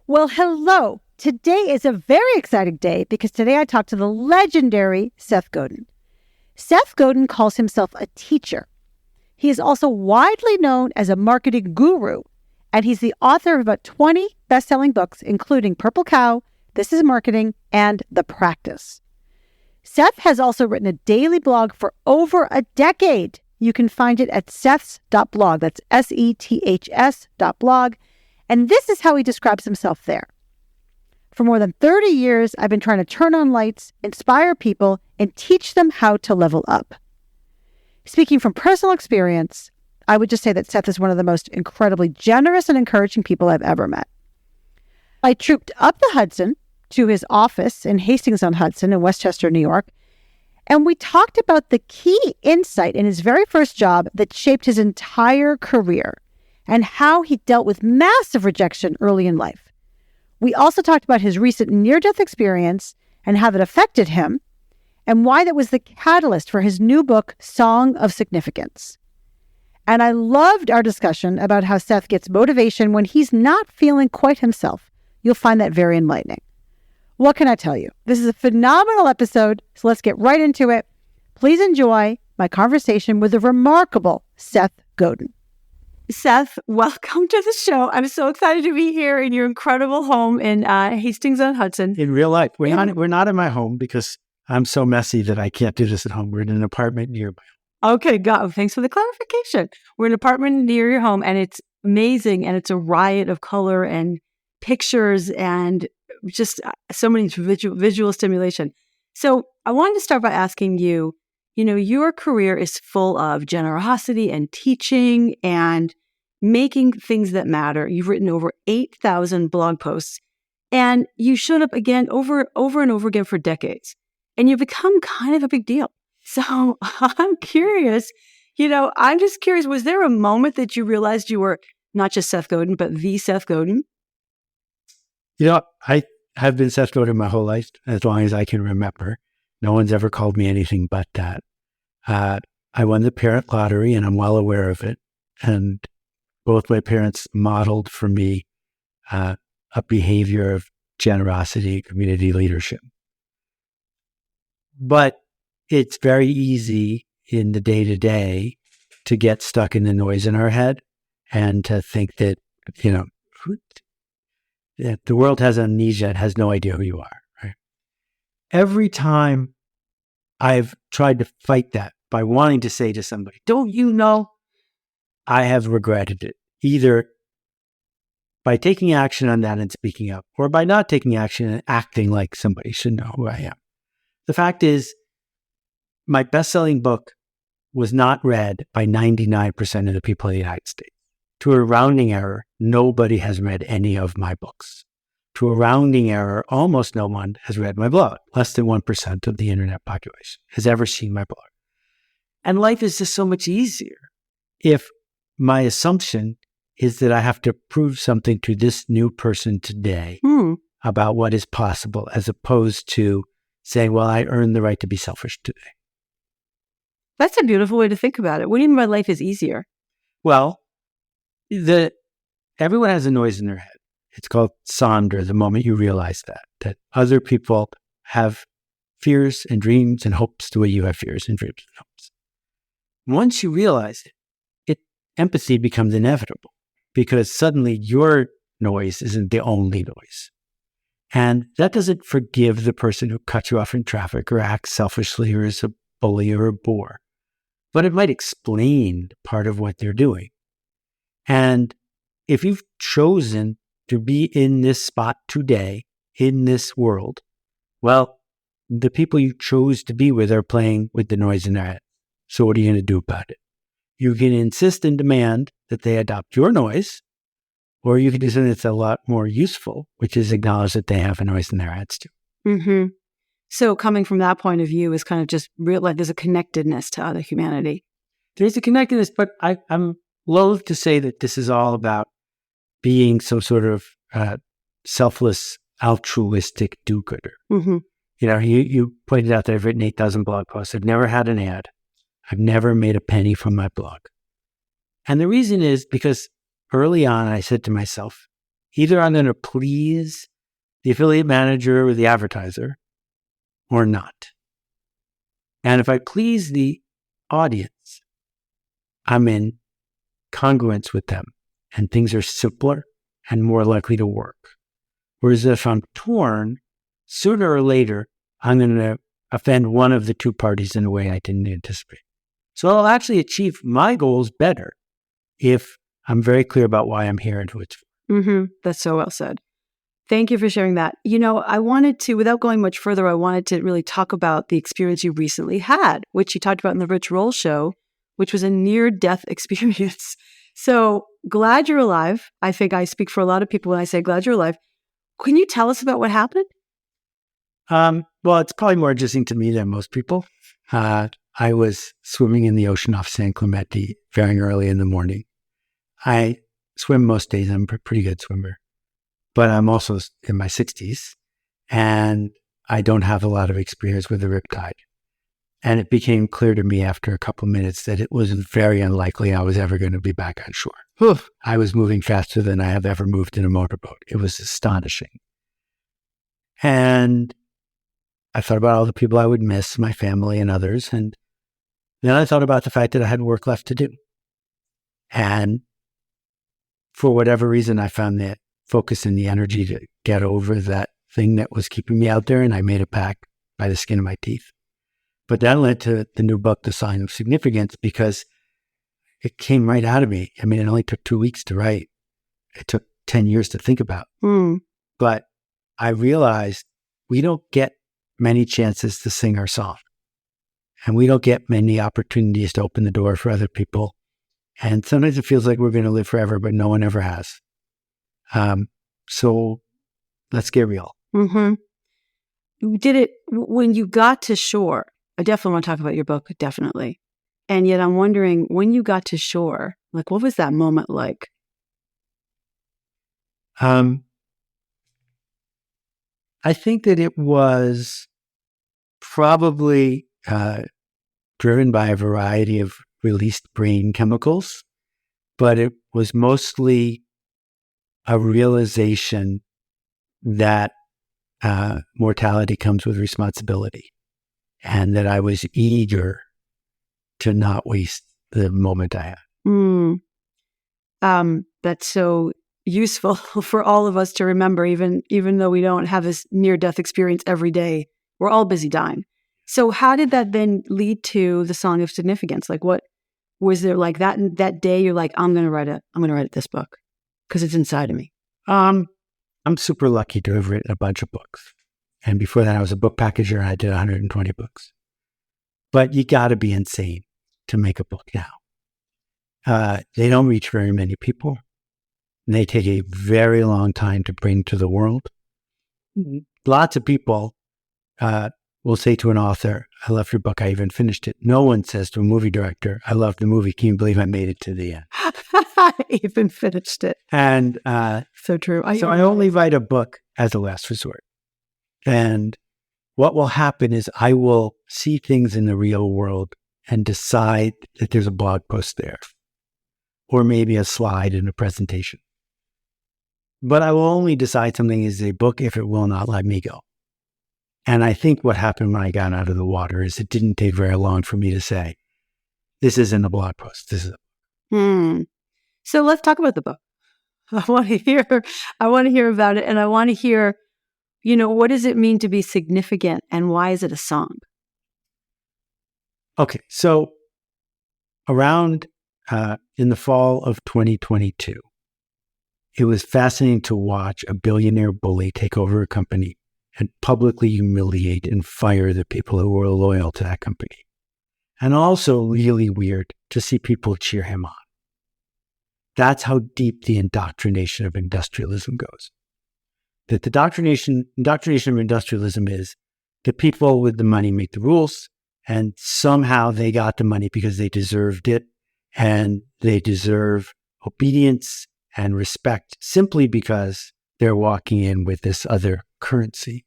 Well, hello. Today is a very exciting day because today I talked to the legendary Seth Godin. Seth Godin calls himself a teacher. He is also widely known as a marketing guru, and he's the author of about 20 best-selling books, including Purple Cow, This is Marketing, and The Practice. Seth has also written a daily blog for over a decade. You can find it at seths.blog. That's SETHS.blog. And this is how he describes himself there. For more than 30 years, I've been trying to turn on lights, inspire people, and teach them how to level up. Speaking from personal experience, I would just say that Seth is one of the most incredibly generous and encouraging people I've ever met. I trooped up the Hudson to his office in Hastings-on-Hudson in Westchester, New York, and we talked about the key insight in his very first job that shaped his entire career and how he dealt with massive rejection early in life. We also talked about his recent near-death experience and how that affected him, and why that was the catalyst for his new book, Song of Significance. And I loved our discussion about how Seth gets motivation when he's not feeling quite himself. You'll find that very enlightening. What can I tell you? This is a phenomenal episode, so let's get right into it. Please enjoy my conversation with the remarkable Seth Godin. Seth, welcome to the show. I'm so excited to be here in your incredible home in Hastings-on-Hudson. In real life. We're not in my home because I'm so messy that I can't do this at home. We're in an apartment nearby. Okay, thanks for the clarification. We're in an apartment near your home, and it's amazing, and it's a riot of color and pictures and just so many visual stimulation. So I wanted to start by asking you, your career is full of generosity and teaching and making things that matter. You've written over 8,000 blog posts, and you showed up again over and over again for decades, and you've become kind of a big deal. So I'm curious, I'm just curious, was there a moment that you realized you were not just Seth Godin, but the Seth Godin? I have been Seth Godin my whole life, as long as I can remember. No one's ever called me anything but that. I won the parent lottery, and I'm well aware of it. And both my parents modeled for me a behavior of generosity, community leadership. But it's very easy in the day-to-day to get stuck in the noise in our head and to think that, that the world has amnesia and has no idea who you are, right? Every time I've tried to fight that by wanting to say to somebody, don't you know? I have regretted it, either by taking action on that and speaking up, or by not taking action and acting like somebody should know who I am. The fact is, my best-selling book was not read by 99% of the people in the United States. To a rounding error, nobody has read any of my books. To a rounding error, almost no one has read my blog. Less than 1% of the internet population has ever seen my blog. And life is just so much easier if my assumption is that I have to prove something to this new person today about what is possible, as opposed to saying, well, I earned the right to be selfish today. That's a beautiful way to think about it. What do you mean by life is easier? Well, everyone has a noise in their head. It's called sonder, the moment you realize that other people have fears and dreams and hopes the way you have fears and dreams and hopes. Once you realize it, empathy becomes inevitable, because suddenly your noise isn't the only noise. And that doesn't forgive the person who cuts you off in traffic or acts selfishly or is a bully or a bore, but it might explain part of what they're doing. And if you've chosen to be in this spot today, in this world, well, the people you chose to be with are playing with the noise in their head. So what are you going to do about it? You can insist and demand that they adopt your noise, or you can do something that's a lot more useful, which is acknowledge that they have a noise in their heads too. Mm-hmm. So coming from that point of view is kind of just realize there's a connectedness to other humanity. There's a connectedness, but I'm loath to say that this is all about being some sort of selfless, altruistic do-gooder. Mm-hmm. You pointed out that I've written 8,000 blog posts. I've never had an ad. I've never made a penny from my blog. And the reason is because early on, I said to myself, Either I'm going to please the affiliate manager or the advertiser or not. And if I please the audience, I'm in congruence with them and things are simpler and more likely to work. Whereas if I'm torn, sooner or later, I'm going to offend one of the two parties in a way I didn't anticipate. So I'll actually achieve my goals better if I'm very clear about why I'm here and who it's for. That's so well said. Thank you for sharing that. I wanted to, without going much further, I wanted to really talk about the experience you recently had, which you talked about in the Rich Roll show, which was a near-death experience. So glad you're alive. I think I speak for a lot of people when I say glad you're alive. Can you tell us about what happened? Well, it's probably more interesting to me than most people. I was swimming in the ocean off San Clemente very early in the morning. I swim most days. I'm a pretty good swimmer, but I'm also in my 60s and I don't have a lot of experience with the riptide. And it became clear to me after a couple of minutes that it was very unlikely I was ever going to be back on shore. I was moving faster than I have ever moved in a motorboat. It was astonishing. And I thought about all the people I would miss, my family and others. And then I thought about the fact that I had work left to do. And for whatever reason, I found the focus and the energy to get over that thing that was keeping me out there. And I made it back by the skin of my teeth. But that led to the new book, The Sign of Significance, because it came right out of me. I mean, it only took 2 weeks to write. It took 10 years to think about. But I realized we don't get many chances to sing our song. And we don't get many opportunities to open the door for other people. And sometimes it feels like we're going to live forever, but no one ever has. So let's get real. Did it, when you got to shore, I definitely want to talk about your book, definitely. And yet I'm wondering, when you got to shore, like, what was that moment like? I think that it was probably driven by a variety of released brain chemicals, but it was mostly a realization that mortality comes with responsibility and that I was eager to not waste the moment I had. That's so useful for all of us to remember, even though we don't have this near-death experience every day. We're all busy dying. So how did that then lead to the Song of Significance? Like, what was there like that day you're like, I'm going to write this book because it's inside of me? I'm super lucky to have written a bunch of books. And before that, I was a book packager. I did 120 books. But you got to be insane to make a book now. They don't reach very many people. And they take a very long time to bring to the world. Lots of people will say to an author, I love your book, I even finished it. No one says to a movie director, I love the movie, can you believe I made it to the end? I even finished it. And so true. I only write a book as a last resort. And what will happen is I will see things in the real world and decide that there's a blog post there, or maybe a slide in a presentation. But I will only decide something is a book if it will not let me go. And I think what happened when I got out of the water is it didn't take very long for me to say, this isn't a blog post. This is a So let's talk about the book. I want to hear about it. And I want to hear, what does it mean to be significant and why is it a song? Okay. So around in the fall of 2022, it was fascinating to watch a billionaire bully take over a company and publicly humiliate and fire the people who were loyal to that company. And also really weird to see people cheer him on. That's how deep the indoctrination of industrialism goes. That the indoctrination of industrialism is the people with the money make the rules, and somehow they got the money because they deserved it, and they deserve obedience and respect simply because they're walking in with this other currency.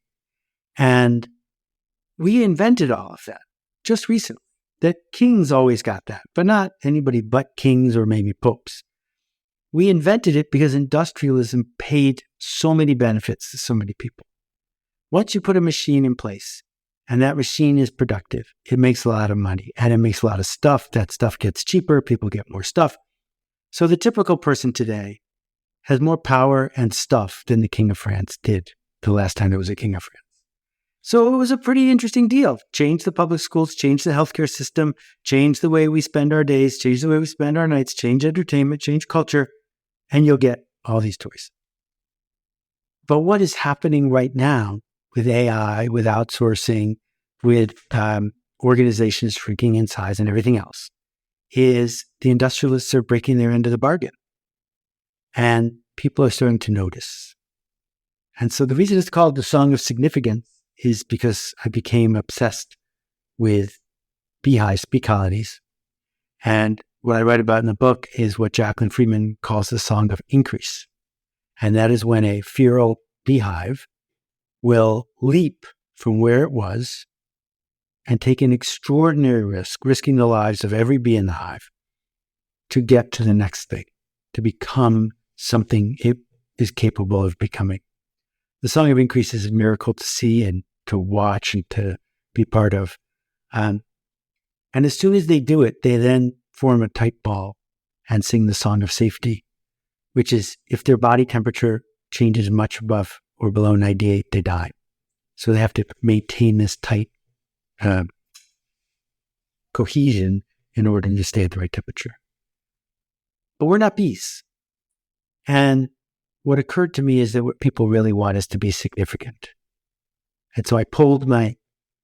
And we invented all of that just recently. That kings always got that, but not anybody but kings or maybe popes. We invented it because industrialism paid so many benefits to so many people. Once you put a machine in place and that machine is productive, it makes a lot of money and it makes a lot of stuff. That stuff gets cheaper. People get more stuff. So the typical person today has more power and stuff than the King of France did the last time there was a King of France. So it was a pretty interesting deal. Change the public schools, change the healthcare system, change the way we spend our days, change the way we spend our nights, change entertainment, change culture, and you'll get all these toys. But what is happening right now with AI, with outsourcing, with organizations shrinking in size and everything else, is the industrialists are breaking their end of the bargain. And people are starting to notice. And so the reason it's called the Song of Significance is because I became obsessed with beehives, bee colonies. And what I write about in the book is what Jacqueline Freeman calls the Song of Increase. And that is when a feral beehive will leap from where it was and take an extraordinary risk, risking the lives of every bee in the hive, to get to the next thing, to become something it is capable of becoming. The Song of Increase is a miracle to see and to watch and to be part of. And as soon as they do it, they then form a tight ball and sing the Song of Safety, which is if their body temperature changes much above or below 98, they die. So they have to maintain this tight cohesion in order to stay at the right temperature. But we're not bees. And what occurred to me is that what people really want is to be significant. And so I polled my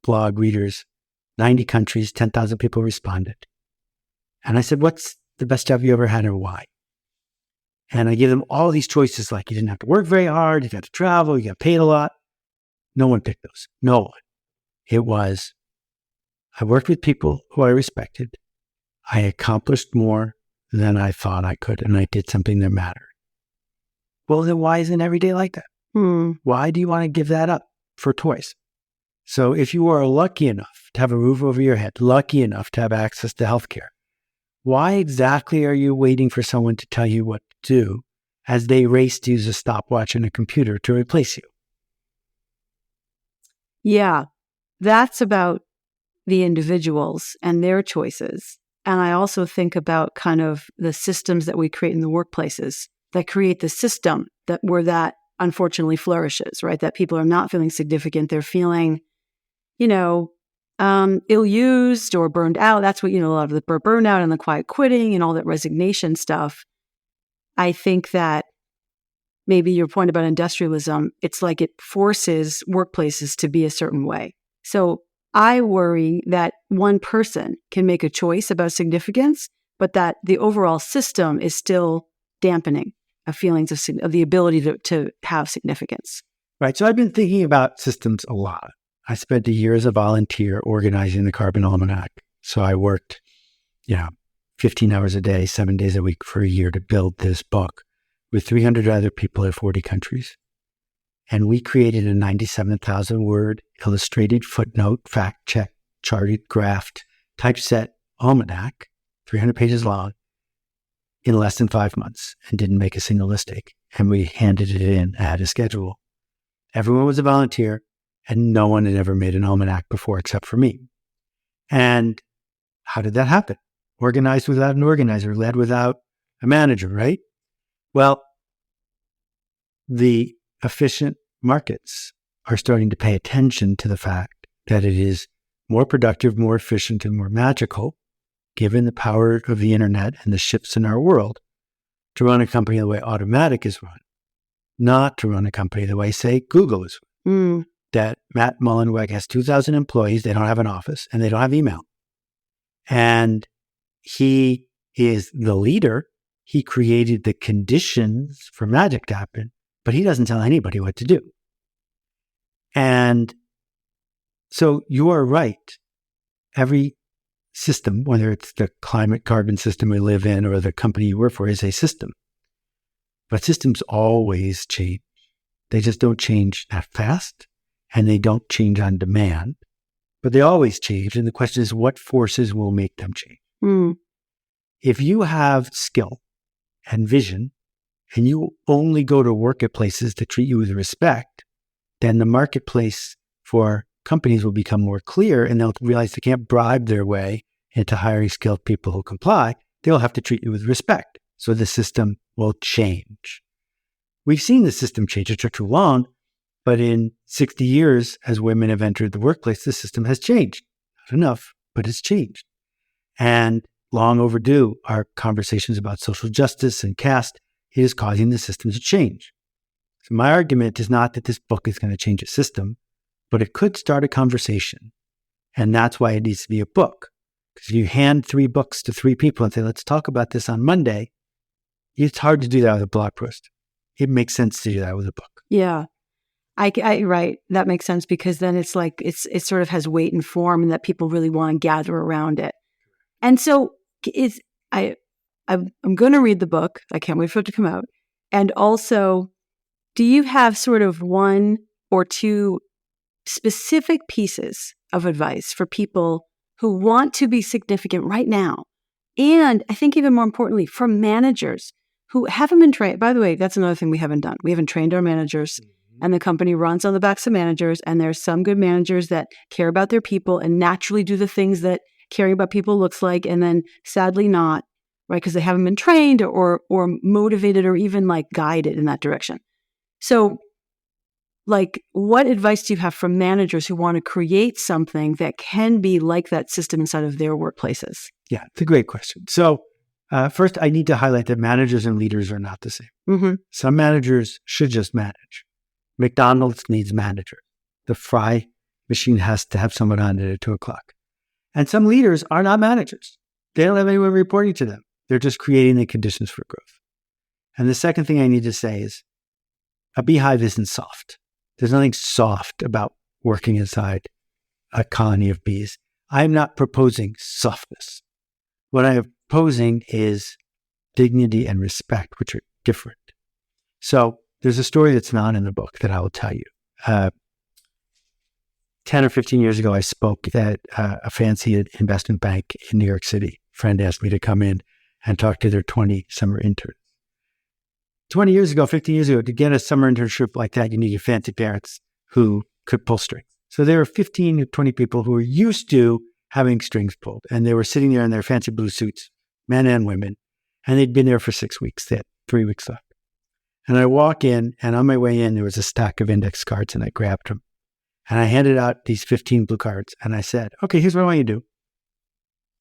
blog readers, 90 countries, 10,000 people responded. And I said, what's the best job you ever had and why? And I give them all these choices, like you didn't have to work very hard, you didn't have to travel, you got paid a lot. No one picked those. No one. It was, I worked with people who I respected. I accomplished more than I thought I could, and I did something that mattered. Well, then why isn't every day like that? Why do you want to give that up for toys? So if you are lucky enough to have a roof over your head, lucky enough to have access to healthcare, why exactly are you waiting for someone to tell you what to do as they race to use a stopwatch and a computer to replace you? Yeah, that's about the individuals and their choices. And I also think about kind of the systems that we create in the workplaces that create the system where that unfortunately flourishes, right? That people are not feeling significant. They're feeling, ill-used or burned out. That's what, a lot of the burnout and the quiet quitting and all that resignation stuff. I think that maybe your point about industrialism, it's like it forces workplaces to be a certain way. So I worry that one person can make a choice about significance, but that the overall system is still dampening feelings of the ability to have significance. Right. So I've been thinking about systems a lot. I spent a year as a volunteer organizing the Carbon Almanac. So I worked, 15 hours a day, 7 days a week for a year to build this book with 300 other people in 40 countries. And we created a 97,000 word illustrated footnote, fact check, charted, graphed, typeset almanac, 300 pages long, in less than 5 months and didn't make a single mistake. And we handed it in, had a schedule. Everyone was a volunteer and no one had ever made an almanac before except for me. And how did that happen? Organized without an organizer, led without a manager, right? Well, the efficient markets are starting to pay attention to the fact that it is more productive, more efficient, and more magical, given the power of the internet and the shifts in our world, to run a company the way Automatic is run, not to run a company the way, say, Google is run. That Matt Mullenweg has 2,000 employees, they don't have an office, and they don't have email. And he is the leader. He created the conditions for magic to happen, but he doesn't tell anybody what to do. And so you are right. Every system, whether it's the climate carbon system we live in or the company you work for, is a system. But systems always change. They just don't change that fast, and they don't change on demand, but they always change. And the question is, what forces will make them change? If you have skill and vision and you only go to workplaces to treat you with respect, then the marketplace for companies will become more clear, and they'll realize they can't bribe their way into hiring skilled people who comply. They'll have to treat you with respect. So the system will change. We've seen the system change. It took too long, but in 60 years, as women have entered the workplace, the system has changed. Not enough, but it's changed. And long overdue are conversations about social justice and caste. It is causing the system to change. So my argument is not that this book is going to change a system, but it could start a conversation. And that's why it needs to be a book. Because if you hand 3 books to 3 people and say, let's talk about this on Monday, it's hard to do that with a blog post. It makes sense to do that with a book. Yeah. I right. That makes sense, because then it's like, it sort of has weight and form, and that people really want to gather around it. And so I'm going to read the book. I can't wait for it to come out. And also, do you have sort of 1 or 2 specific pieces of advice for people who want to be significant right now? And I think even more importantly, for managers who haven't been trained. By the way, that's another thing we haven't done. We haven't trained our managers, and the company runs on the backs of managers. And there's some good managers that care about their people and naturally do the things that caring about people looks like, and then sadly not, right? Because they haven't been trained or motivated or even like guided in that direction. So like, what advice do you have for managers who want to create something that can be like that system inside of their workplaces? Yeah, it's a great question. So first, I need to highlight that managers and leaders are not the same. Mm-hmm. Some managers should just manage. McDonald's needs managers. The fry machine has to have someone on it at 2:00. And some leaders are not managers. They don't have anyone reporting to them. They're just creating the conditions for growth. And the second thing I need to say is a beehive isn't soft. There's nothing soft about working inside a colony of bees. I'm not proposing softness. What I am proposing is dignity and respect, which are different. So there's a story that's not in the book that I will tell you. 10 or 15 years ago, I spoke at a fancy investment bank in New York City. A friend asked me to come in and talk to their 20 summer interns. 20 years ago, 15 years ago, to get a summer internship like that, you needed fancy parents who could pull strings. So there were 15 to 20 people who were used to having strings pulled. And they were sitting there in their fancy blue suits, men and women. And they'd been there for 6 weeks. They had 3 weeks left. And I walk in, and on my way in, there was a stack of index cards, and I grabbed them. And I handed out these 15 blue cards. And I said, okay, here's what I want you to do.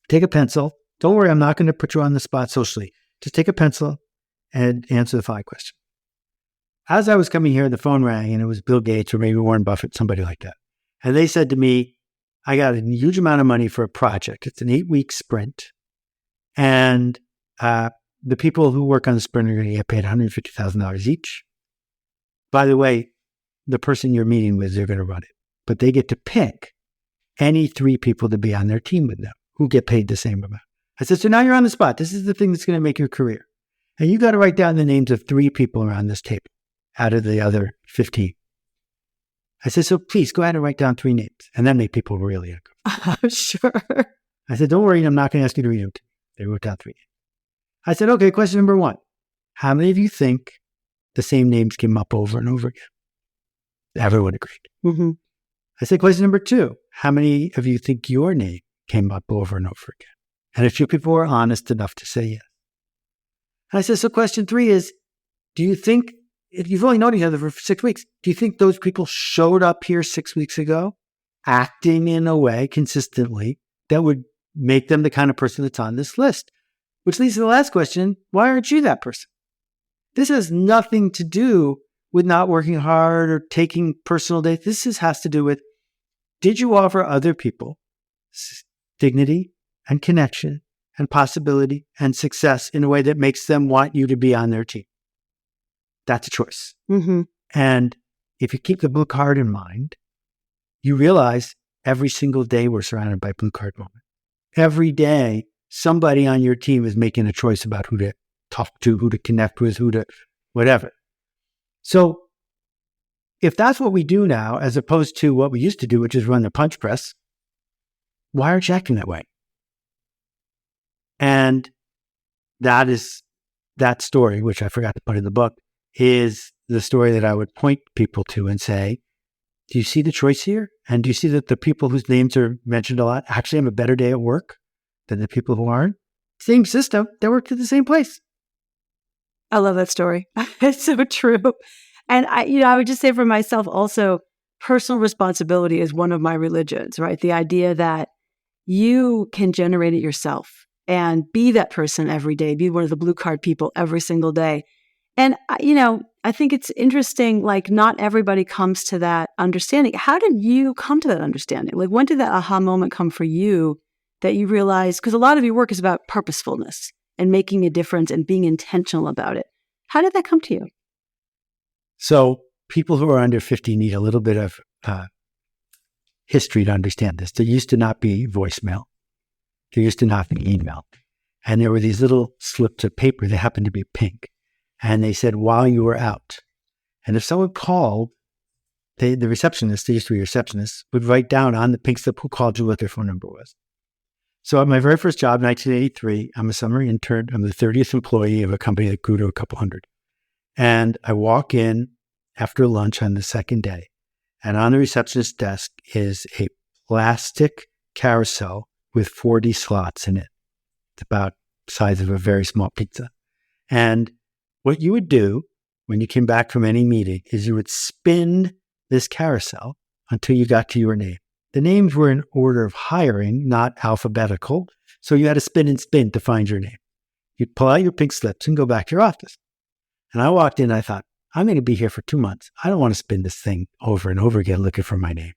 Take a pencil. Don't worry, I'm not going to put you on the spot socially. Just take a pencil and answer the following question. As I was coming here, the phone rang, and it was Bill Gates or maybe Warren Buffett, somebody like that. And they said to me, I got a huge amount of money for a project. It's an 8-week sprint. And the people who work on the sprint are going to get paid $150,000 each. By the way, the person you're meeting with, they're going to run it. But they get to pick any 3 people to be on their team with them who get paid the same amount. I said, so now you're on the spot. This is the thing that's going to make your career. And you got to write down the names of 3 people around this table out of the other 15. I said, so please go ahead and write down 3 names. And that made people really uncomfortable. Sure. I said, don't worry, I'm not going to ask you to read them. They wrote down 3 names. I said, okay, question number 1. How many of you think the same names came up over and over again? Everyone agreed. Mm-hmm. I said, question number 2. How many of you think your name came up over and over again? And a few people were honest enough to say yes. And I said, so question 3 is, do you think, if you've only known each other for 6 weeks, do you think those people showed up here 6 weeks ago, acting in a way consistently that would make them the kind of person that's on this list? Which leads to the last question, why aren't you that person? This has nothing to do with not working hard or taking personal days. This has to do with, did you offer other people dignity and connection and possibility and success in a way that makes them want you to be on their team? That's a choice. Mm-hmm. And if you keep the blue card in mind, you realize every single day we're surrounded by blue card moments. Every day, somebody on your team is making a choice about who to talk to, who to connect with, who to whatever. So if that's what we do now, as opposed to what we used to do, which is run the punch press, why aren't you acting that way? And that is that story, which I forgot to put in the book, is the story that I would point people to and say, do you see the choice here? And do you see that the people whose names are mentioned a lot actually have a better day at work than the people who aren't? Same system. They work at the same place. I love that story. It's so true. And I would just say for myself also, personal responsibility is one of my religions, right? The idea that you can generate it yourself and be that person every day, be one of the blue card people every single day. And, I think it's interesting, like not everybody comes to that understanding. How did you come to that understanding? Like when did that aha moment come for you that you realized, because a lot of your work is about purposefulness and making a difference and being intentional about it. How did that come to you? So people who are under 50 need a little bit of history to understand this. There used to not be voicemail. There used to not be email. And there were these little slips of paper. They happened to be pink. And they said, while you were out. And if someone called, the receptionist, they used to be receptionists, would write down on the pink slip who called you, what their phone number was. So at my very first job, 1983, I'm a summer intern. I'm the 30th employee of a company that grew to a couple hundred. And I walk in after lunch on the second day. And on the receptionist desk is a plastic carousel with 40 slots in it. It's about the size of a very small pizza. And what you would do when you came back from any meeting is you would spin this carousel until you got to your name. The names were in order of hiring, not alphabetical. So you had to spin and spin to find your name. You'd pull out your pink slips and go back to your office. And I walked in and I thought, I'm going to be here for 2 months. I don't want to spin this thing over and over again looking for my name.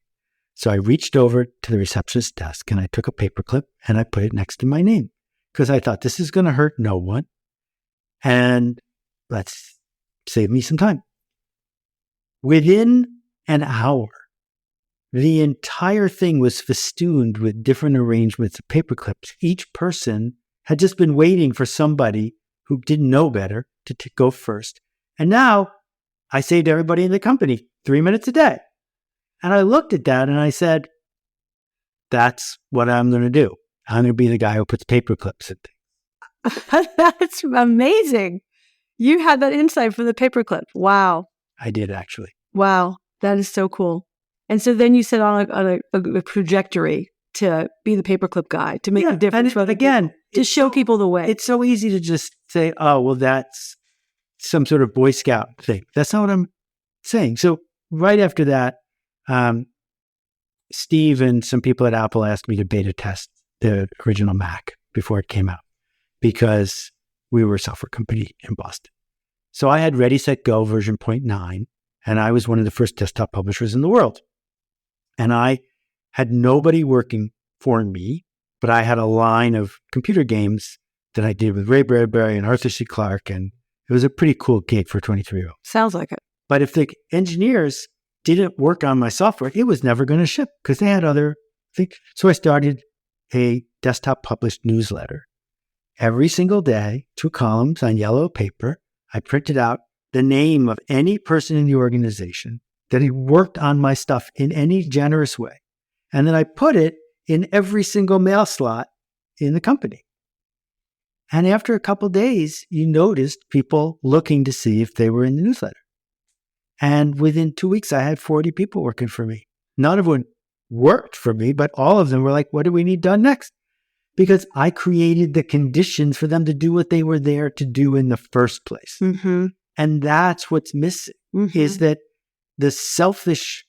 So I reached over to the receptionist's desk and I took a paperclip and I put it next to my name because I thought this is going to hurt no one. And let's save me some time. Within an hour, the entire thing was festooned with different arrangements of paperclips. Each person had just been waiting for somebody who didn't know better to go first. And now I saved everybody in the company 3 minutes a day. And I looked at that and I said, that's what I'm going to do. I'm going to be the guy who puts paperclips in things. That's amazing. You had that insight from the paperclip. Wow. I did actually. Wow. That is so cool. And so then you set on a trajectory to be the paperclip guy, to make a difference. And again, to show people the way. It's so easy to just say, oh, well, that's some sort of Boy Scout thing. That's not what I'm saying. So right after that, Steve and some people at Apple asked me to beta test the original Mac before it came out because we were a software company in Boston. So I had Ready, Set, Go version 0.9, and I was one of the first desktop publishers in the world. And I had nobody working for me, but I had a line of computer games that I did with Ray Bradbury and Arthur C. Clarke, and it was a pretty cool gig for a 23-year-old. Sounds like it. But if the engineers didn't work on my software, it was never going to ship because they had other things. So I started a desktop published newsletter. Every single day, 2 columns on yellow paper, I printed out the name of any person in the organization that had worked on my stuff in any generous way. And then I put it in every single mail slot in the company. And after a couple of days, you noticed people looking to see if they were in the newsletter. And within 2 weeks, I had 40 people working for me. None of them worked for me, but all of them were like, what do we need done next? Because I created the conditions for them to do what they were there to do in the first place. Mm-hmm. And that's what's missing, is that the selfish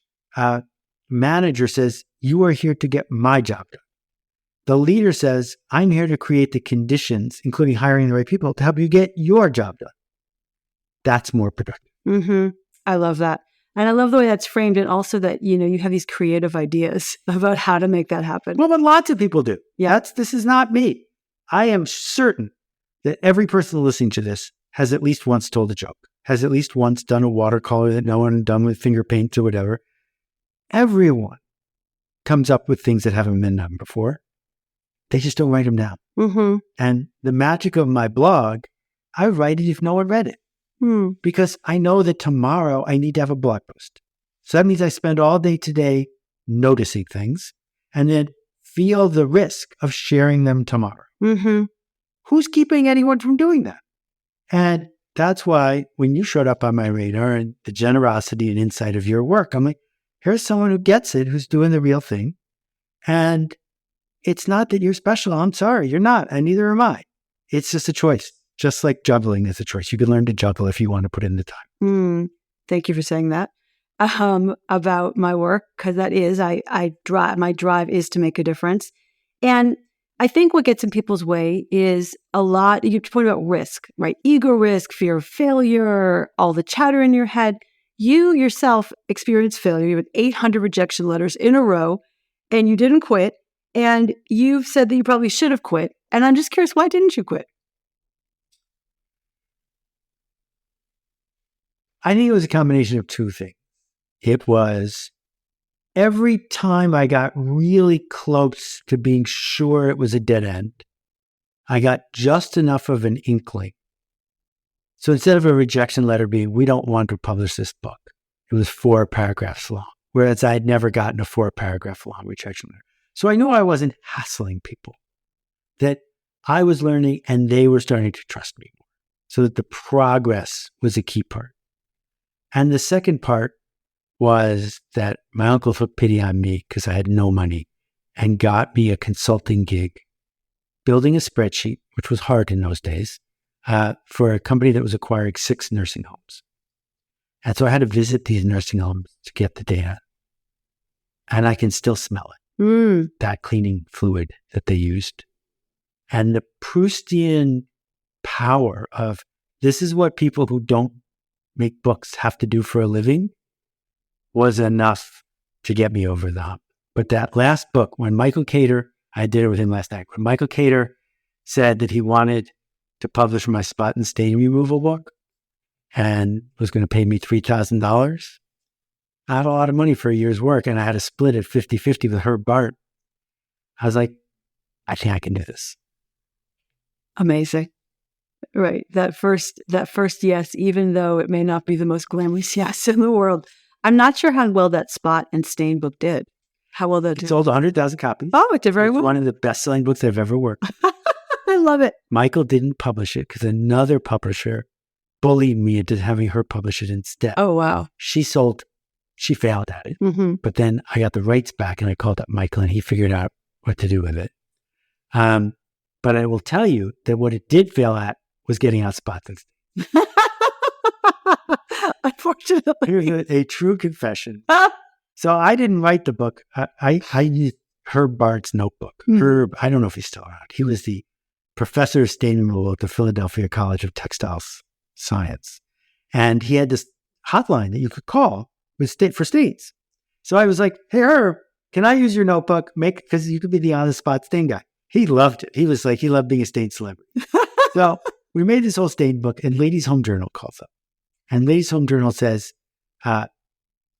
manager says, you are here to get my job done. The leader says, I'm here to create the conditions, including hiring the right people, to help you get your job done. That's more productive. Mm-hmm. I love that. And I love the way that's framed, and also that, you have these creative ideas about how to make that happen. Well, but lots of people do. Yeah. This is not me. I am certain that every person listening to this has at least once told a joke, has at least once done a watercolor that no one had done with finger paint or whatever. Everyone comes up with things that haven't been done before. They just don't write them down. Mm-hmm. And the magic of my blog, I write it if no one read it. Because I know that tomorrow I need to have a blog post. So that means I spend all day today noticing things and then feel the risk of sharing them tomorrow. Mm-hmm. Who's keeping anyone from doing that? And that's why when you showed up on my radar and the generosity and insight of your work, I'm like, here's someone who gets it, who's doing the real thing. And it's not that you're special. I'm sorry, you're not, and neither am I. It's just a choice. Just like juggling is a choice. You can learn to juggle if you want to put in the time. Thank you for saying that about my work, because that is, my drive is to make a difference. And I think what gets in people's way is a lot, you pointed about risk, right? Ego risk, fear of failure, all the chatter in your head. You yourself experienced failure. You had 800 rejection letters in a row, and you didn't quit. And you've said that you probably should have quit. And I'm just curious, why didn't you quit? I think it was a combination of two things. It was every time I got really close to being sure it was a dead end, I got just enough of an inkling. So instead of a rejection letter being, we don't want to publish this book, it was 4 paragraphs long, whereas I had never gotten a 4-paragraph long rejection letter. So I knew I wasn't hassling people, that I was learning and they were starting to trust me more. So that the progress was a key part. And the second part was that my uncle took pity on me because I had no money and got me a consulting gig, building a spreadsheet, which was hard in those days, for a company that was acquiring 6 nursing homes. And so I had to visit these nursing homes to get the data. And I can still smell it, that cleaning fluid that they used. And the Proustian power of this is what people who don't make books have to do for a living was enough to get me over the hump. But that last book, when Michael Cater, I did it with him last night, when Michael Cater said that he wanted to publish my spot and stain removal book and was going to pay me $3,000, I had a lot of money for a year's work and I had to split it 50-50 with Herb Bart. I was like, I think I can do this. Amazing. Right. That first yes, even though it may not be the most glamorous yes in the world. I'm not sure how well that spot and stain book did. How well that did. It sold 100,000 copies. Oh, it did very well. It's one of the best-selling books I've ever worked on. I love it. Michael didn't publish it because another publisher bullied me into having her publish it instead. Oh, wow. She failed at it. But then I got the rights back and I called up Michael and he figured out what to do with it. But I will tell you that what it did fail at was getting out spots. Unfortunately. Here's a true confession. So I didn't write the book. I used Herb Bart's notebook. Herb, I don't know if he's still around. He was the professor of stain removal at the Philadelphia College of Textiles Science. And he had this hotline that you could call for stains. So I was like, hey, Herb, can I use your notebook? Because you could be the on-the-spot stain guy. He loved it. He was like, he loved being a stain celebrity. So we made this whole stain book and Ladies Home Journal calls up. And Ladies Home Journal says,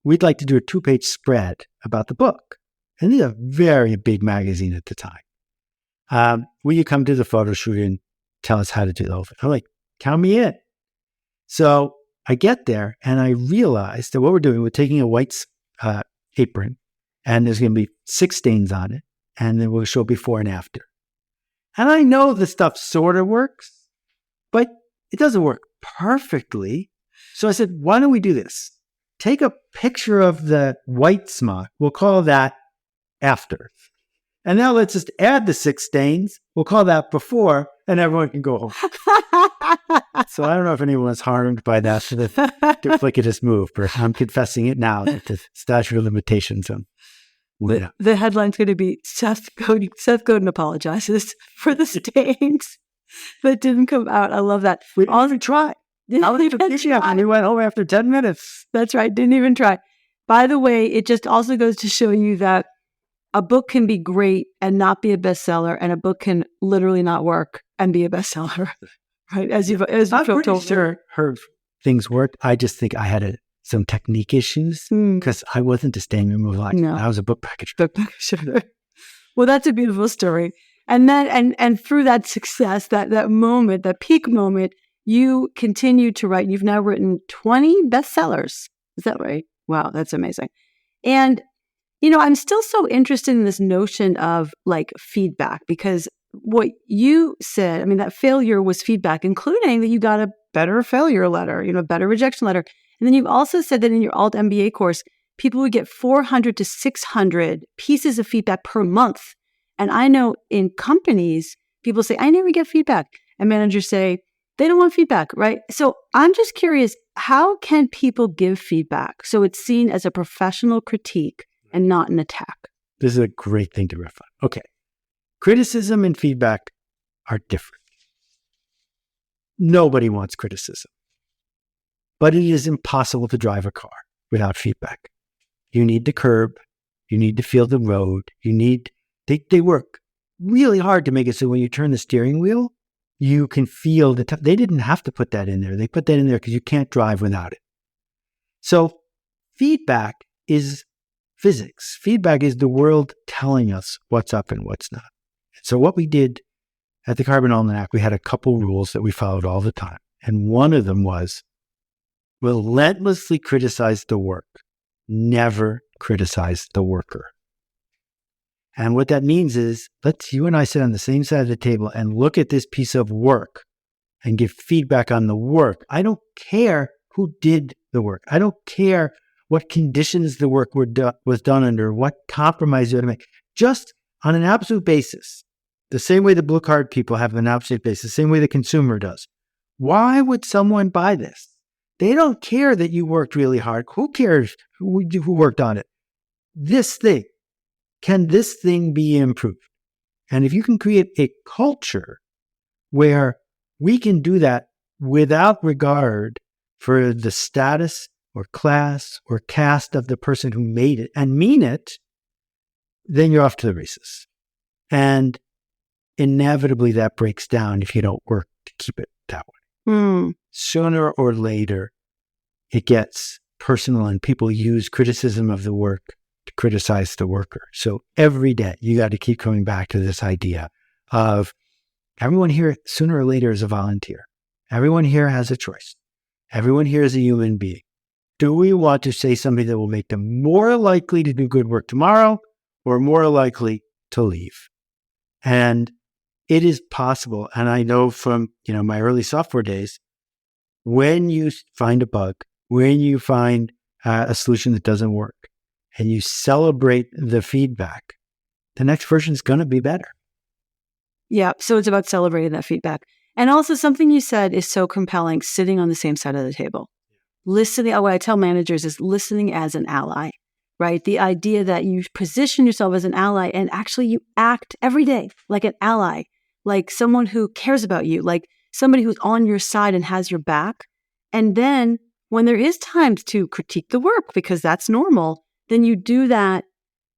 we'd like to do a 2-page spread about the book. And this is a very big magazine at the time. Will you come to the photo shoot and tell us how to do the whole thing? I'm like, count me in. So I get there and I realize that what we're doing, we're taking a white apron and there's going to be 6 stains on it. And then we'll show before and after. And I know the stuff sort of works, but it doesn't work perfectly. So I said, why don't we do this? Take a picture of the white smock. We'll call that after. And now let's just add the 6 stains. We'll call that before, and everyone can go home. So I don't know if anyone was harmed by that duplicitous move, but I'm confessing it now that the statute of limitations on. The headline's going to be Seth Godin apologizes for the stains that didn't come out. I love that. We didn't even try. And we went home after 10 minutes. That's right. Didn't even try. By the way, it just also goes to show you that a book can be great and not be a bestseller, and a book can literally not work and be a bestseller. Right? I'm pretty sure her things worked. I just think I had some technique issues because I wasn't a stain removal. No. I was a book packager. Well, that's a beautiful story. And then, and through that success, that moment, that peak moment, you continue to write. You've now written 20 bestsellers. Is that right? Wow, that's amazing. And, I'm still so interested in this notion of like feedback, because what you said, I mean, that failure was feedback, including that you got a better failure letter, better rejection letter. And then you've also said that in your alt MBA course, people would get 400 to 600 pieces of feedback per month. And I know in companies, people say, I never get feedback. And managers say, they don't want feedback, right? So I'm just curious, how can people give feedback so it's seen as a professional critique and not an attack? This is a great thing to riff on. Okay. Criticism and feedback are different. Nobody wants criticism, but it is impossible to drive a car without feedback. You need the curb. You need to feel the road. They work really hard to make it so when you turn the steering wheel, you can feel they didn't have to put that in there. They put that in there because you can't drive without it. So feedback is physics. Feedback is the world telling us what's up and what's not. So what we did at the Carbon Almanac, we had a couple rules that we followed all the time. And one of them was relentlessly criticize the work, never criticize the worker. And what that means is, let's you and I sit on the same side of the table and look at this piece of work and give feedback on the work. I don't care who did the work. I don't care what conditions the work was done under, what compromise you had to make. Just on an absolute basis, the same way the blue card people have an absolute basis, the same way the consumer does. Why would someone buy this? They don't care that you worked really hard. Who cares who worked on it? This thing. Can this thing be improved? And if you can create a culture where we can do that without regard for the status or class or caste of the person who made it and mean it, then you're off to the races. And inevitably that breaks down if you don't work to keep it that way. Sooner or later, it gets personal and people use criticism of the work to criticize the worker. So every day you got to keep coming back to this idea of everyone here sooner or later is a volunteer. Everyone here has a choice. Everyone here is a human being. Do we want to say something that will make them more likely to do good work tomorrow or more likely to leave? And it is possible. And I know from, my early software days, when you find a bug, when you find a solution that doesn't work, and you celebrate the feedback, the next version is going to be better. Yeah. So it's about celebrating that feedback. And also something you said is so compelling, sitting on the same side of the table. Listening, what I tell managers is listening as an ally, right? The idea that you position yourself as an ally and actually you act every day like an ally, like someone who cares about you, like somebody who's on your side and has your back. And then when there is times to critique the work, because that's normal, then you do that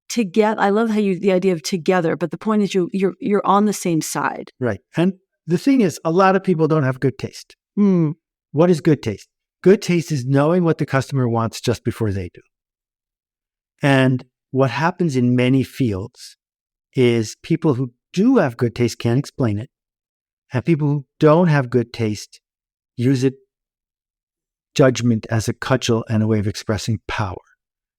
together. I love the idea of together, but the point is you're on the same side. Right. And the thing is, a lot of people don't have good taste. What is good taste? Good taste is knowing what the customer wants just before they do. And what happens in many fields is people who do have good taste can't explain it. And people who don't have good taste use judgment as a cudgel and a way of expressing power.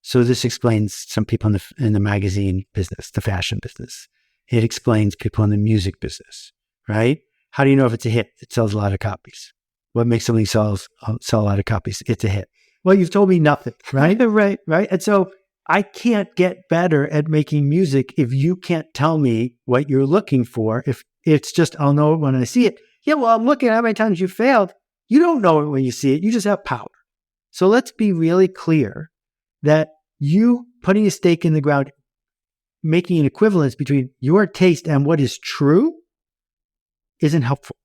So this explains some people in the magazine business, the fashion business. It explains people in the music business, right? How do you know if it's a hit? It sells a lot of copies. What makes something sell a lot of copies? It's a hit. Well, you've told me nothing, right? Right. And so I can't get better at making music if you can't tell me what you're looking for. If it's just, I'll know it when I see it. Yeah, well, I'm looking at how many times you failed. You don't know it when you see it. You just have power. So let's be really clear that you putting a stake in the ground, making an equivalence between your taste and what is true isn't helpful.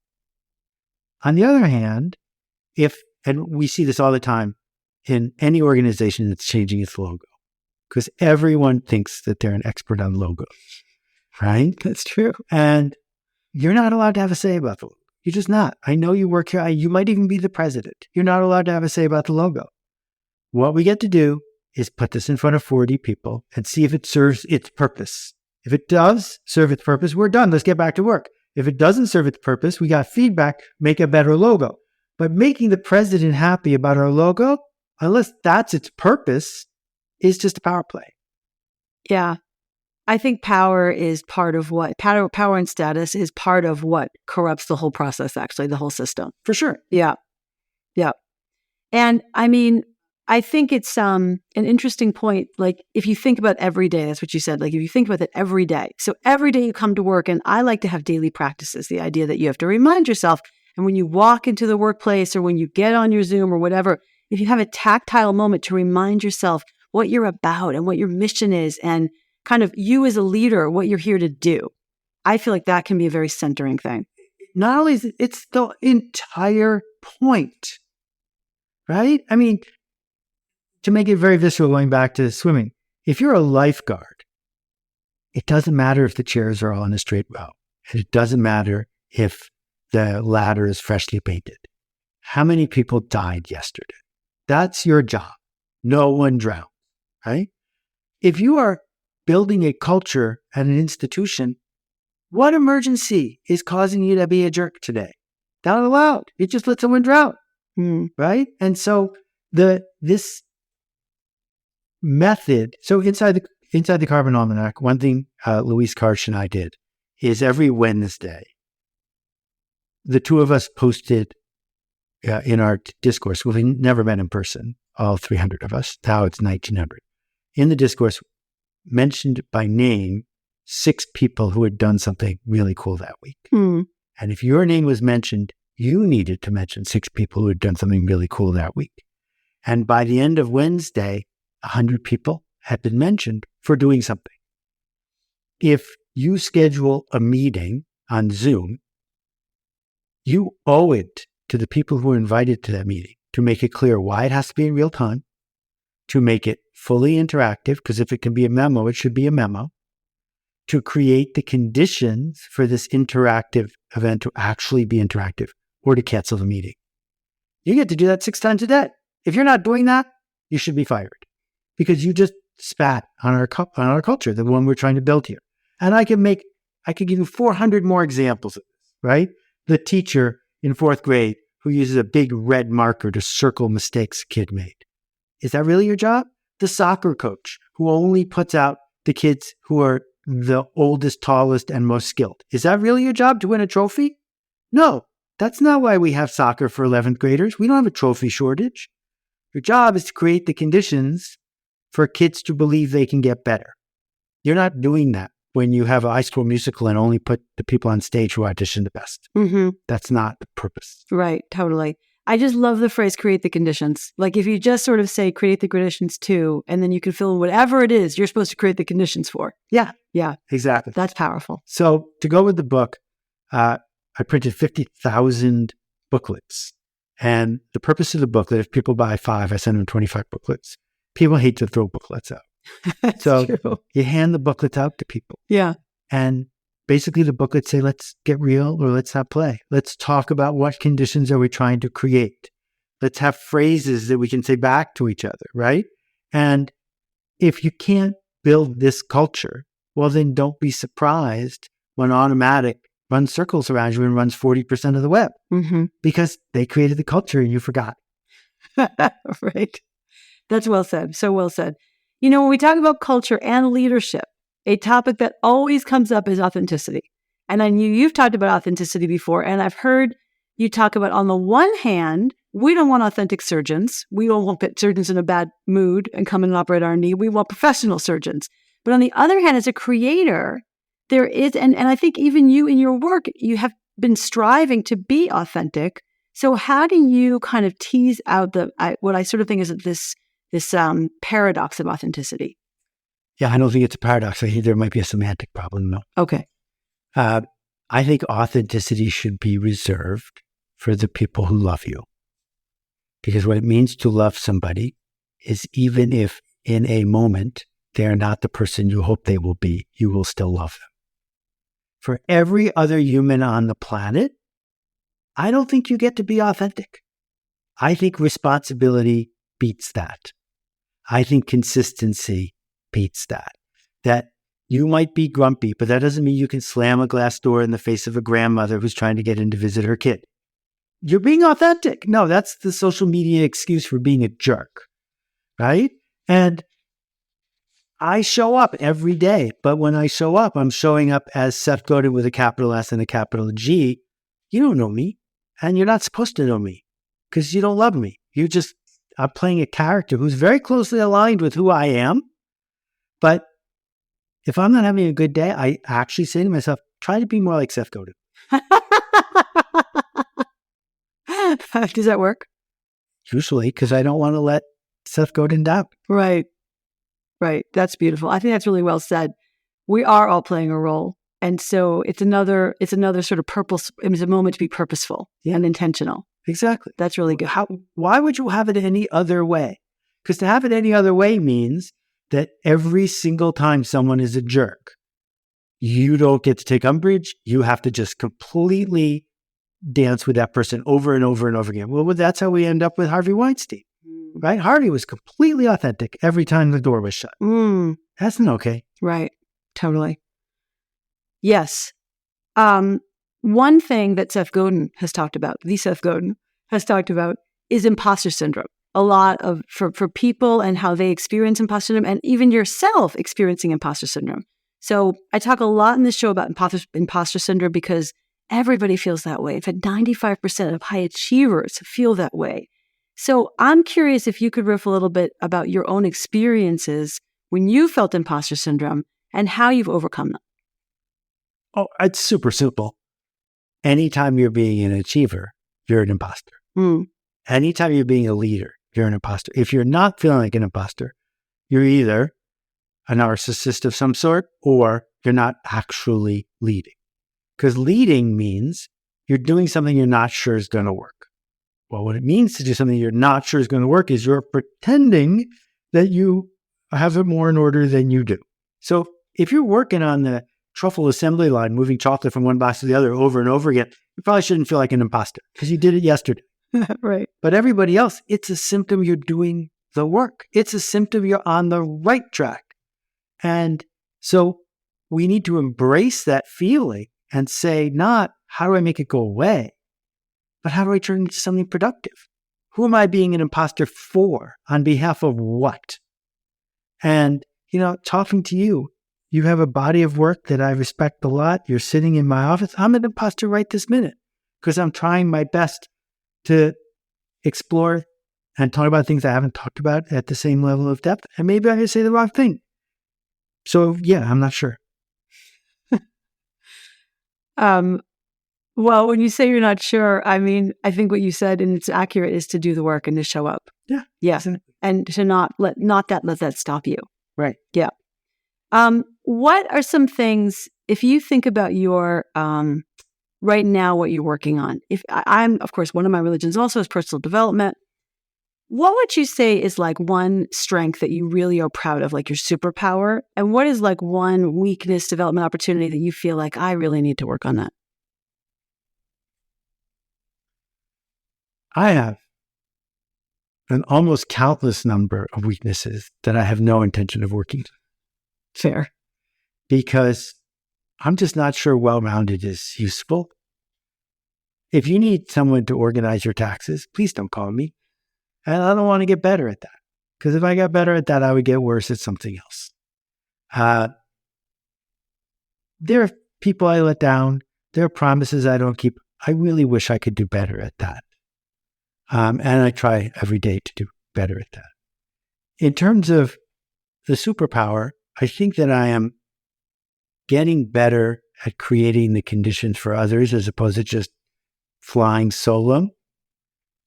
On the other hand, and we see this all the time in any organization that's changing its logo, because everyone thinks that they're an expert on logos, right? That's true. And you're not allowed to have a say about the logo. You're just not. I know you work here. You might even be the president. You're not allowed to have a say about the logo. What we get to do is put this in front of 40 people and see if it serves its purpose. If it does serve its purpose, we're done. Let's get back to work. If it doesn't serve its purpose, we got feedback, make a better logo. But making the president happy about our logo, unless that's its purpose, is just a power play. Yeah. I think power is part of what power and status is part of what corrupts the whole process, actually, the whole system. For sure. Yeah. Yeah. And I mean, I think it's an interesting point. Like if you think about every day, that's what you said. Like if you think about it every day. So every day you come to work, and I like to have daily practices, the idea that you have to remind yourself. And when you walk into the workplace or when you get on your Zoom or whatever, if you have a tactile moment to remind yourself what you're about and what your mission is and kind of you as a leader, what you're here to do. I feel like that can be a very centering thing. Not only is it's the entire point, right? I mean, to make it very visceral, going back to swimming, if you're a lifeguard, it doesn't matter if the chairs are all in a straight row. And it doesn't matter if the ladder is freshly painted. How many people died yesterday? That's your job. No one drowned, right? If you are building a culture at an institution, what emergency is causing you to be a jerk today? Not allowed. You just let someone drown, right? And so this method. So inside the Carbon Almanac, one thing Louise Karsh and I did is every Wednesday, the two of us posted in our discourse. Well, we never met in person, all 300 of us. Now it's 1,900. In the discourse, mentioned by name 6 people who had done something really cool that week. And if your name was mentioned, you needed to mention 6 people who had done something really cool that week. And by the end of Wednesday, 100 people had been mentioned for doing something. If you schedule a meeting on Zoom, you owe it to the people who are invited to that meeting to make it clear why it has to be in real time, to make it fully interactive, because if it can be a memo, it should be a memo, to create the conditions for this interactive event to actually be interactive or to cancel the meeting. You get to do that 6 times a day. If you're not doing that, you should be fired because you just spat on our culture, the one we're trying to build here. And I could give you 400 more examples of this, right? The teacher in 4th grade who uses a big red marker to circle mistakes a kid made. Is that really your job? The soccer coach who only puts out the kids who are the oldest, tallest, and most skilled. Is that really your job to win a trophy? No, that's not why we have soccer for 11th graders. We don't have a trophy shortage. Your job is to create the conditions for kids to believe they can get better. You're not doing that when you have a high school musical and only put the people on stage who audition the best. That's not the purpose. Right, totally. I just love the phrase create the conditions. Like if you just sort of say create the conditions to, and then you can fill in whatever it is you're supposed to create the conditions for. Yeah. Yeah. Exactly. That's powerful. So to go with the book, I printed 50,000 booklets. And the purpose of the booklet, if people buy 5, I send them 25 booklets. People hate to throw booklets out. That's so true. You hand the booklets out to people. Yeah. And basically the booklets say, let's get real or let's not play. Let's talk about what conditions are we trying to create. Let's have phrases that we can say back to each other, right? And if you can't build this culture, well, then don't be surprised when Automatic runs circles around you and runs 40% of the web because they created the culture and you forgot. Right. That's well said. So well said. You know, when we talk about culture and leadership, a topic that always comes up is authenticity. And I knew you've talked about authenticity before, and I've heard you talk about, on the one hand, we don't want authentic surgeons. We don't want surgeons in a bad mood and come in and operate our knee. We want professional surgeons. But on the other hand, as a creator, there is, and I think even you in your work, you have been striving to be authentic. So how do you kind of tease out what I sort of think is this paradox of authenticity? Yeah, I don't think it's a paradox. I think there might be a semantic problem, though. Okay. I think authenticity should be reserved for the people who love you. Because what it means to love somebody is even if in a moment they're not the person you hope they will be, you will still love them. For every other human on the planet, I don't think you get to be authentic. I think responsibility beats that. I think consistency beats that. That you might be grumpy, but that doesn't mean you can slam a glass door in the face of a grandmother who's trying to get in to visit her kid. You're being authentic. No, that's the social media excuse for being a jerk, right? And I show up every day, but when I show up, I'm showing up as Seth Godin with a capital S and a capital G. You don't know me, and you're not supposed to know me because you don't love me. You just are playing a character who's very closely aligned with who I am. But if I'm not having a good day, I actually say to myself, try to be more like Seth Godin. Does that work? Usually, because I don't want to let Seth Godin down. Right. Right. That's beautiful. I think that's really well said. We are all playing a role. And so it's another sort of purpose. It's a moment to be purposeful and intentional. Exactly. That's really good. Why would you have it any other way? Because to have it any other way means that every single time someone is a jerk, you don't get to take umbrage. You have to just completely dance with that person over and over and over again. Well, that's how we end up with Harvey Weinstein, right? Harvey was completely authentic every time the door was shut. That's not okay. Right. Totally. Yes. One thing that Seth Godin has talked about, is imposter syndrome. A lot of, for people and how they experience imposter syndrome, and even yourself experiencing imposter syndrome. So I talk a lot in this show about imposter syndrome because everybody feels that way. In fact, 95% of high achievers feel that way. So I'm curious if you could riff a little bit about your own experiences when you felt imposter syndrome and how you've overcome them. Oh, it's super simple. Anytime you're being an achiever, you're an imposter. Anytime you're being a leader, you're an imposter. If you're not feeling like an imposter, you're either a narcissist of some sort or you're not actually leading. Because leading means you're doing something you're not sure is going to work. Well, what it means to do something you're not sure is going to work is you're pretending that you have it more in order than you do. So if you're working on the truffle assembly line, moving chocolate from one box to the other over and over again, you probably shouldn't feel like an imposter because you did it yesterday. Right. But everybody else, it's a symptom you're doing the work. It's a symptom you're on the right track. And so we need to embrace that feeling and say, not how do I make it go away, but how do I turn it into something productive? Who am I being an imposter for? On behalf of what? And, talking to you, you have a body of work that I respect a lot. You're sitting in my office. I'm an imposter right this minute because I'm trying my best to explore and talk about things I haven't talked about at the same level of depth. And maybe I say the wrong thing. So, yeah, I'm not sure. Well, when you say you're not sure, I mean, I think what you said, and it's accurate, is to do the work and to show up. Yeah. Yeah. And to not let that stop you. Right. Yeah. What are some things, if you think about your, right now, what you're working on? If I'm, of course, one of my religions also is personal development. What would you say is like one strength that you really are proud of, like your superpower? And what is like one weakness, development opportunity that you feel like I really need to work on that? I have an almost countless number of weaknesses that I have no intention of working on. Fair. Because I'm just not sure well-rounded is useful. If you need someone to organize your taxes, please don't call me. And I don't want to get better at that. Because if I got better at that, I would get worse at something else. There are people I let down. There are promises I don't keep. I really wish I could do better at that. And I try every day to do better at that. In terms of the superpower, I think that I am getting better at creating the conditions for others as opposed to just flying solo.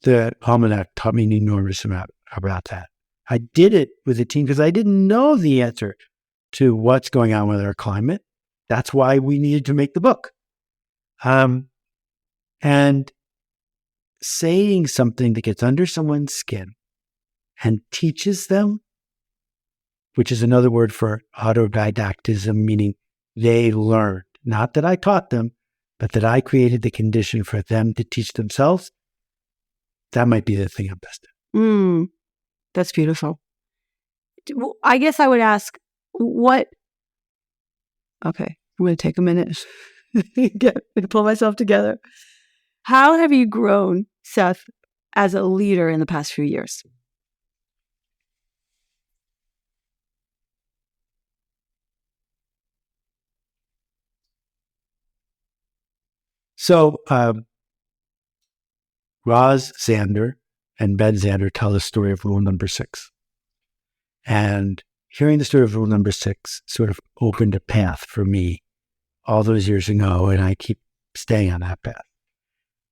The almanac taught me an enormous amount about that. I did it with a team because I didn't know the answer to what's going on with our climate. That's why we needed to make the book. And saying something that gets under someone's skin and teaches them, which is another word for autodidactism, meaning they learned. Not that I taught them, but that I created the condition for them to teach themselves. That might be the thing I'm best at. That's beautiful. I guess I would ask, okay, I'm going to take a minute and pull myself together. How have you grown, Seth, as a leader in the past few years? So Roz Zander and Ben Zander tell the story of rule number 6. And hearing the story of rule number 6 sort of opened a path for me all those years ago, and I keep staying on that path.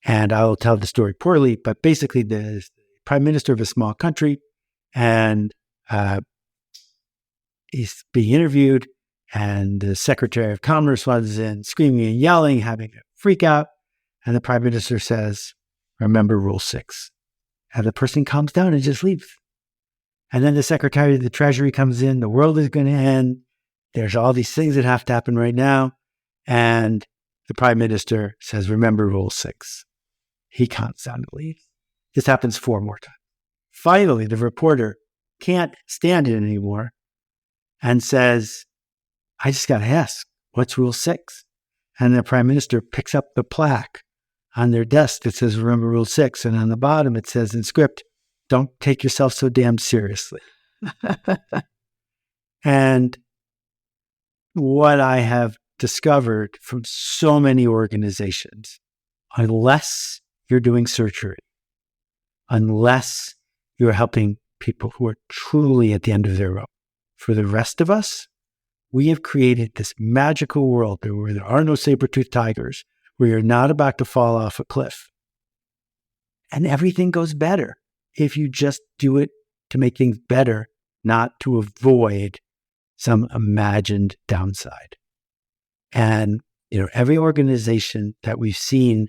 And I'll tell the story poorly, but basically the prime minister of a small country, and he's being interviewed, and the secretary of commerce was in screaming and yelling, having a freak out. And the prime minister says, remember rule 6. And the person calms down and just leaves. And then the secretary of the treasury comes in, the world is going to end. There's all these things that have to happen right now. And the prime minister says, remember rule 6. He calms down and leaves. This happens 4 more times. Finally, the reporter can't stand it anymore and says, I just got to ask, what's rule 6? And the prime minister picks up the plaque on their desk that says, remember rule 6. And on the bottom, it says in script, don't take yourself so damn seriously. And what I have discovered from so many organizations, unless you're doing surgery, unless you're helping people who are truly at the end of their rope, for the rest of us, we have created this magical world where there are no saber-toothed tigers, where you're not about to fall off a cliff. And everything goes better if you just do it to make things better, not to avoid some imagined downside. And, every organization that we've seen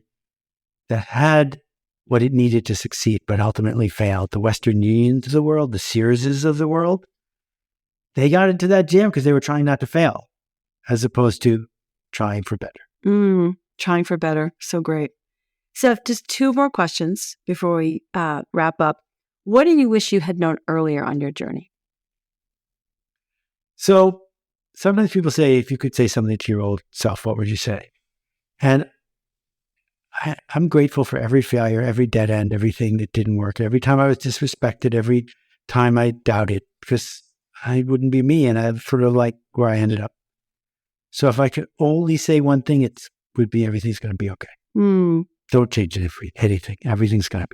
that had what it needed to succeed, but ultimately failed, the Western Unions of the world, the Searses of the world, they got into that jam because they were trying not to fail, as opposed to trying for better. Trying for better. So great. Seth, just 2 more questions before we wrap up. What do you wish you had known earlier on your journey? So sometimes people say, if you could say something to your old self, what would you say? And I'm grateful for every failure, every dead end, everything that didn't work, every time I was disrespected, every time I doubted, because I wouldn't be me, and I sort of like where I ended up. So if I could only say one thing, it would be everything's going to be okay. Don't change anything. Everything's going to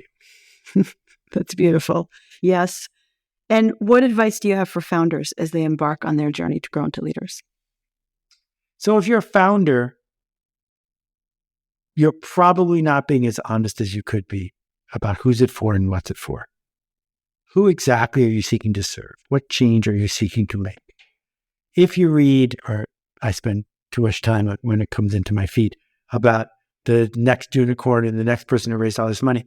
be. That's beautiful. Yes. And what advice do you have for founders as they embark on their journey to grow into leaders? So if you're a founder, you're probably not being as honest as you could be about who's it for and what's it for. Who exactly are you seeking to serve? What change are you seeking to make? If you read, or I spend too much time when it comes into my feed, about the next unicorn and the next person who raised all this money,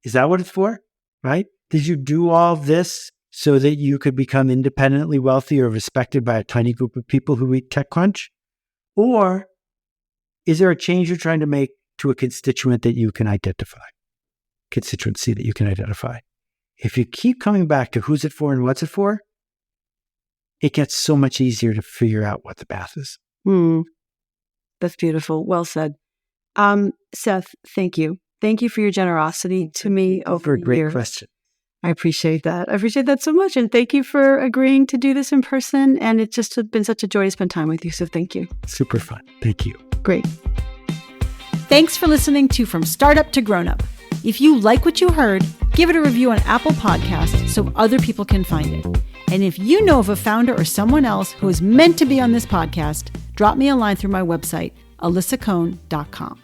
is that what it's for? Right? Did you do all this so that you could become independently wealthy or respected by a tiny group of people who eat TechCrunch? Or is there a change you're trying to make to a constituency that you can identify? If you keep coming back to who's it for and what's it for, it gets so much easier to figure out what the path is. That's beautiful. Well said. Seth, thank you. Thank you for your generosity to me over the years. Great question. I appreciate that. I appreciate that so much. And thank you for agreeing to do this in person. And it's just been such a joy to spend time with you. So thank you. Super fun. Thank you. Great. Thanks for listening to From Startup to Grown Up. If you like what you heard, give it a review on Apple Podcasts so other people can find it. And if you know of a founder or someone else who is meant to be on this podcast, drop me a line through my website, alyssacohn.com.